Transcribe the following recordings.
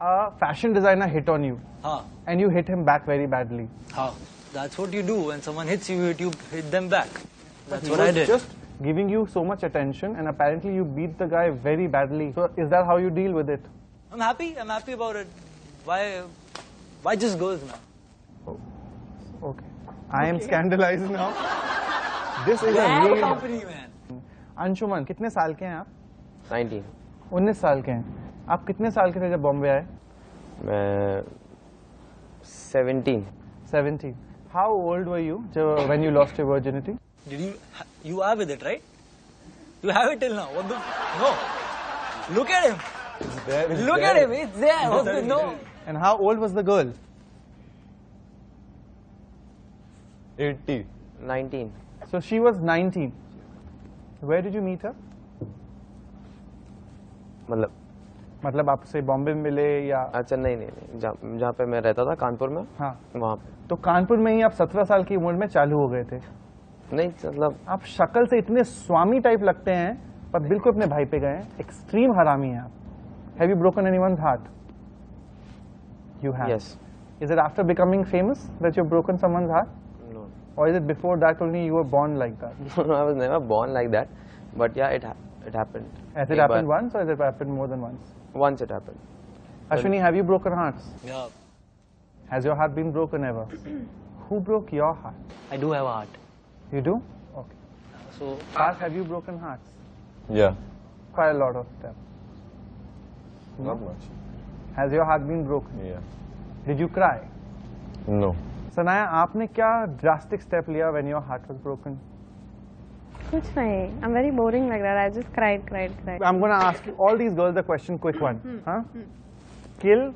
a fashion designer hit on you, and you hit him back very badly. That's what you do when someone hits you. You hit them back. That's what I did. Just giving you so much attention, and apparently you beat the guy very badly. So is that how you deal with it? I'm happy. I'm happy about it. Why just girls, man? Oh, okay. I am scandalized now. This is a real company, man. Anshuman, कितने साल के हैं आप? 19. 19 साल के हैं. आप कितने साल के थे जब बॉम्बे आए? मैं 17. 17. How old were you when you lost your virginity? Did you are with it, right? You have it till now. What the? No. Look at him. Look at him. It's there. No. And how old was the girl? 80. 19. So she was 19. Where did you meet her? मतलब आपसे बॉम्बे में मिले या? अच्छा नहीं जहाँ पे मैं रहता था कानपुर में. हाँ. वहाँ पे. तो कानपुर में ही आप 17 साल की उम्र में चालू हो गए थे? नहीं मतलब आप शक्ल से इतने स्वामी टाइप लगते हैं पर बिल्कुल अपने भाई पे गए हैं. एक्सट्रीम हरामी हैं आप. Have you broken anyone's heart? You have. Yes. Is it after becoming famous that you've broken someone's heart? No. Or is it before that only you were born like that? No, I was never born like that. But yeah, it happened. Has it happened once or has it happened more than once? Once it happened. Ashwini, have you broken hearts? Yeah. Has your heart been broken ever? Who broke your heart? I do have a heart. You do? Okay. So, Parth, have you broken hearts? Yeah. Quite a lot of them. Not much. Has your heart been broken? Yeah. Did you cry? No. Sanaya, आपने क्या drastic step लिया when your heart was broken? कुछ नहीं. I'm very boring like that. I just cried. I'm going to ask you, all these girls a question, quick one. Huh? Kill,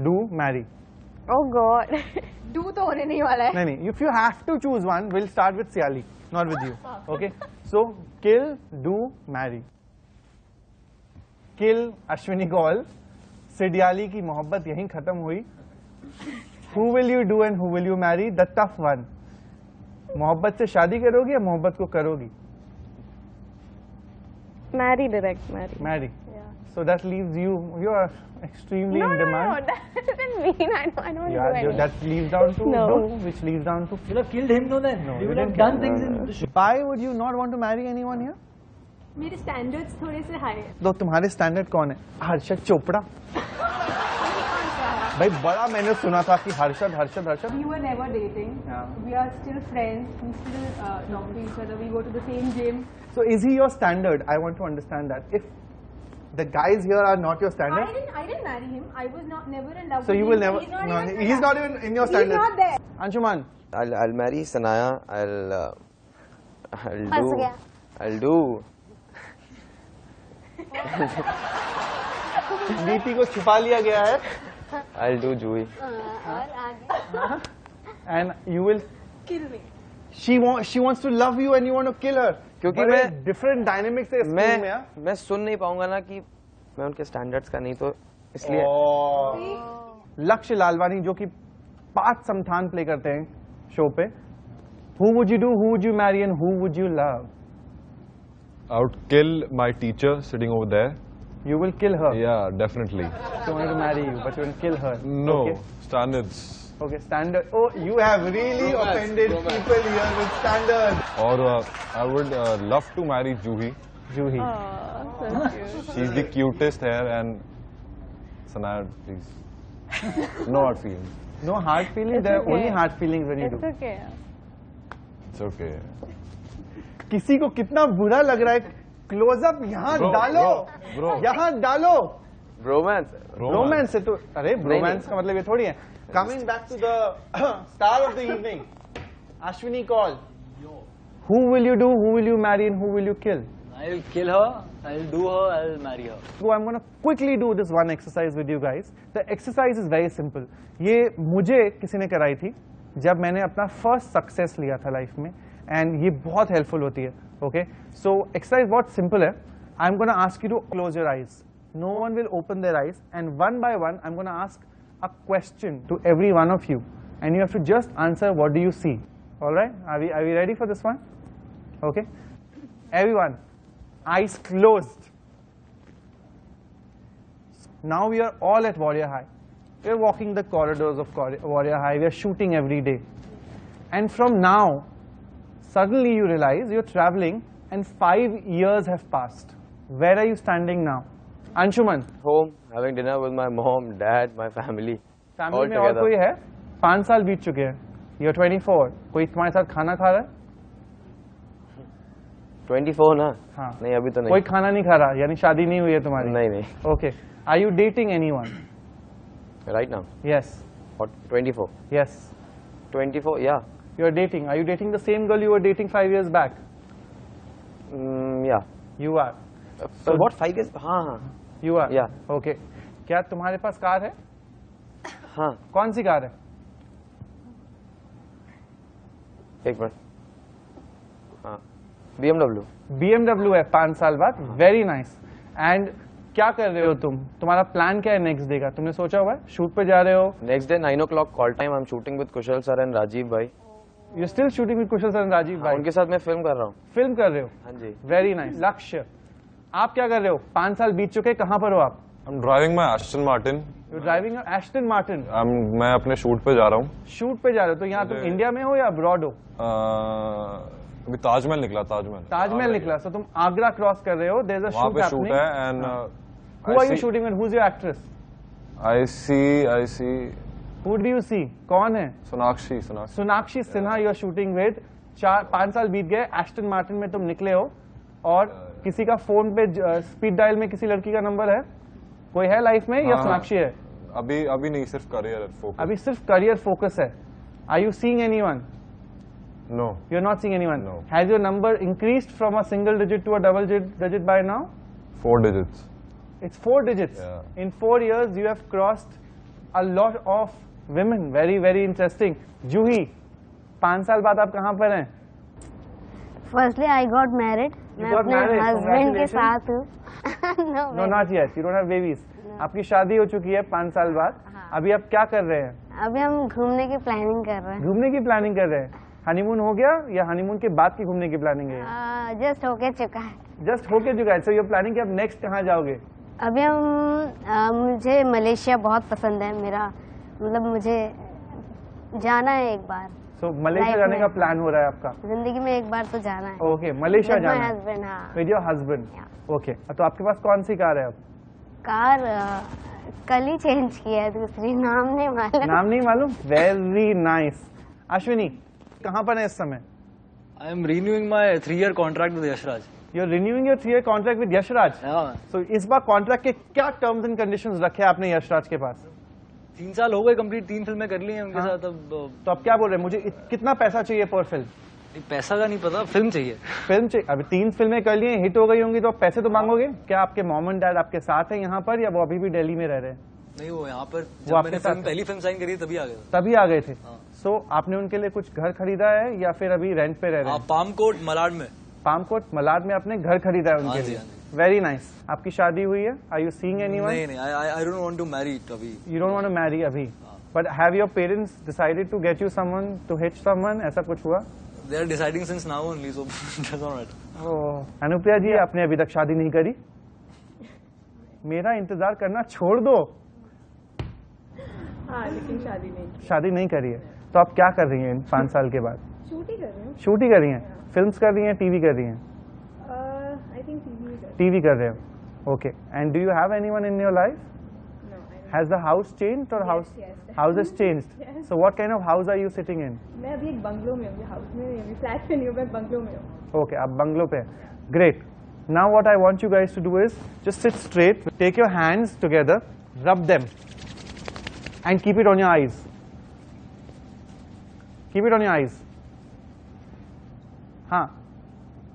do, marry. Oh God. Do तो होने नहीं वाला है. नहीं. If you have to choose one, we'll start with Siali, not with you. Okay? So, kill, do, marry. Kill, Ashwini Gaul. सिडियाली की मोहब्बत यहीं खत्म हुई. Who will you do and who will you marry? The tough one. मोहब्बत से शादी करोगी या मोहब्बत को करोगी? Marry direct. Marry. Yeah. So that leaves you. You are extremely in demand. No. That doesn't mean I don't do anything. That leaves down to No. do, which leaves down to. you have killed him, no? Then No, you you would have didn't done kill things in the show. Why would you not want to marry anyone here? मेरे standards थोड़े से high है. तो तुम्हारे standard कौन है? हर्षद चोपड़ा. भाई बड़ा मैंने सुना था कि Harshad. We were never dating. Yeah. We are still friends. We still talk to each other. We go to the same gym. So is he your standard? I want to understand that. If the guys here are not your standard, I didn't marry him. I was never in love so with you him. will never. He's not even in your standard. He's not there. Anshuman, I'll marry Sanaya. I'll do. नीति को छुपा लिया गया है. I'll do Juhi. And you will Kill me. she wants to love you and you want to kill her. क्योंकि मैं different dynamics है school में. मैं सुन नहीं पाऊंगा ना कि मैं उनके स्टैंडर्ड्स का नहीं तो इसलिए. लक्ष्य लालवानी जो कि पांच समथान प्ले करते हैं शो पे. Who would you do? Who would you marry and who would you love? I would kill my teacher sitting over there. You will kill her. Yeah, definitely. She wanted to marry you, but you will kill her. No. Okay. Standards. Okay, standard. Oh, you have really offended people here with standards. Or I would love to marry Juhi. Juhi. Oh, so cute. She's the cutest hair and Sanaya, please. No hard feelings. No hard feelings. There are okay. only hard feelings when you It's do. okay. It's okay. किसी को कितना बुरा लग रहा है. Close up यहाँ डालो. Bro. यहाँ डालो. Romance. रोमांस है तो अरे रोमांस का मतलब ये थोड़ी है. Coming back to the star of the evening, Ashwini Kaul. Who will you do? Who will you marry and who will you kill? I'll kill her. I'll do her. I'll marry her. So I'm going to quickly do this one exercise with you guys. The exercise is very simple. ये मुझे किसी ने कराई थी जब मैंने अपना first success लिया था लाइफ में, एंड ये बहुत हेल्पफुल होती है. ओके, सो एक्सरसाइज बहुत सिंपल है. I am gonna ask you to close your eyes. No one will open their eyes and one by one I am gonna ask a question to every one of you and you have to just answer what do you see. All right, are we ready for this one? Okay, everyone, eyes closed. Now we are all at Warrior High. We are walking the corridors of Warrior High. We are shooting every day. And from now, suddenly you realize you're traveling and 5 years have passed. Where are you standing now? Anshuman, Home, having dinner with my mom, dad, my family. Family all में और together. कोई है? 5 साल बीत चुके हैं. You're 24. कोई तुम्हारे साथ खाना खा रहा है? 24 ना? हाँ. नहीं अभी तो कोई नहीं. खाना नहीं खा रहा, यानी शादी नहीं हुई है तुम्हारी? नहीं नहीं. Okay. Are you dating anyone? Right now? Yes. What? 24. Yes. 24. Yeah. You're dating. Are you dating the same girl you were dating 5 years back? Yeah. You are. So what? 5 years? हाँ हाँ. You are. Yeah. Okay. क्या तुम्हारे पास car है? हाँ. कौन सी car है? एक minute. हाँ. BMW. BMW है 5 साल बाद. Very nice. And क्या कर रहे हो तुम? तुम्हारा प्लान क्या है नेक्स्ट डे का? तुमने सोचा हुआ है? शूट पे जा रहे हो? Next day 9 o'clock call time. I'm shooting with Kushal sir and Rajiv bhai. You're still shooting with Kushal sir and Rajiv भाई? उनके साथ मैं फिल्म कर रहा हूँ. फिल्म कर रहे हो? हाँ जी. Very nice. लक्ष्य, आप क्या कर रहे हो? 5 साल बीत चुके, कहाँ पर हो आप? I'm driving my Aston Martin. You're driving an Aston Martin. मैं अपने शूट पे जा रहा हूँ. शूट पे जा रहे हो, तो यहाँ तुम इंडिया में हो या अब्रॉड हो? अभी ताजमहल निकला. ताजमहल. ताजमहल निकला, तो तुम आगरा क्रॉस कर रहे हो. There's a वहाँ shoot पे शूट happening. है and Who are you shooting with? Who's your actress? I see Who do you see? कौन है? Sonakshi. Sonakshi Sinha you are shooting with. 5 साल बीत गए, एस्टन मार्टिन में तुम निकले हो और किसी का फोन पे स्पीड डायल में किसी लड़की का नंबर है? कोई है लाइफ में या हाँ, सोनाक्षी है? अभी नहीं, सिर्फ करियर फोकस. अभी सिर्फ करियर फोकस है. Are you seeing anyone? No. You are not seeing anyone. No. Has your number increased from a single digit to a double digit by now? 4 digits. It's 4 digits. Yeah. In 4 years, you have crossed a lot of women. Very, very interesting. Juhi, 5 साल बाद आप कहाँ पर हैं? Firstly, I got married. You मैं got अपने married. husband के Congratulations. साथ हूँ. No, No, not yet. You don't have babies. आपकी शादी हो चुकी है 5 साल बाद. अभी आप क्या कर रहे हैं? अभी हम घूमने की प्लानिंग कर रहे हैं. घूमने की प्लानिंग कर रहे हैं. हनीमून हो गया या हनीमून के बाद की घूमने की प्लानिंग है? जस्ट होके चुका है. जस्ट होके चुका है. सो यू प्लानिंग कि अब नेक्स्ट कहाँ जाओगे? अभी हम मुझे मलेशिया बहुत पसंद है. मेरा मतलब मुझे जाना है एक बार. सो मलेशिया Life जाने में. का प्लान हो रहा है आपका? जिंदगी में एक बार तो जाना है. ओके, मलेशिया With my जाना है. husband, हाँ. With your husband. ओके, तो आपके पास कौन सी कार है अब? कार कल ही चेंज किया है, दूसरी नाम नहीं मालूम. नाम नहीं मालूम. Very nice. अश्विनी, कहाँ पर है इस समय? I am renewing my 3-year contract with Yashraj. You are renewing your 3-year contract with Yashraj. हाँ. सो इस बार कॉन्ट्रैक्ट के क्या टर्म्स एंड कंडीशंस रखे आपने यशराज के पास? 3 साल हो गए कंप्लीट. 3 फिल्में कर ली हैं उनके साथ. अब तो आप क्या बोल रहे हैं? मुझे कितना पैसा चाहिए पर फिल्म? पैसा का नहीं पता, फिल्म चाहिए. फिल्म चाहिए. अभी 3 फिल्में कर लिए, हिट हो गई होंगी, तो आप पैसे तो मांगोगे. क्या आपके मॉम एंड डैड आपके साथ हैं यहाँ पर, या वो अभी भी दिल्ली में रह रहे हैं? नहीं, वो यहाँ पर वो जब आपके मैंने साथ पहली फिल्म साइन करी तभी आ गए. तभी आ गए थे. हाँ. सो आपने उनके लिए कुछ घर खरीदा है या फिर अभी रेंट पे रह रहे हैं? पाम कोट मलाड में. पामकोट मलाड में आपने घर खरीदा है उनके हाँ जी, लिए. हाँ जी. Very nice. आपकी शादी हुई है? Are you seeing anyone? नहीं, I don't want to marry अभी. You don't want to marry अभी. But have your parents decided to get you someone to hitch someone? ऐसा कुछ हुआ? They are deciding since now only, so that's all right. Anupriya जी, आपने अभी तक शादी नहीं करी? मेरा इंतजार करना छोड़ दो. हाँ, लेकिन शादी नहीं की. शादी नहीं करी है, तो आप क्या कर रही हैं इन 5 साल के बाद? शूट ही कर रही हूँ. शूट ही कर रही हैं? फिल्म्स कर रही हैं, टीवी कर रही हैं? आई थिंक टीवी कर. टीवी कर रहे हो. Okay. And do you have anyone in your life? No, I don't. Has the house changed or house yes. house has changed? Yes. So what kind of house are you sitting in? मैं अभी एक bungalow में हूँ, house में नहीं, अभी flat में नहीं हूँ, मैं बंगलो में हूँ. Okay, आप बंगलो पे. Great. Now what I want you guys to do is just sit straight, take your hands together, rub them, and keep it on your eyes. Keep it on your eyes. हाँ,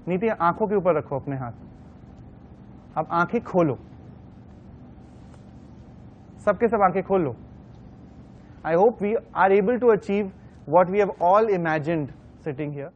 नीति आंखों के ऊपर रखो अपने हाथ. अब आंखें खोलो. सबके सब आंखें खोल लो. I hope we are able to achieve what we have all imagined sitting here.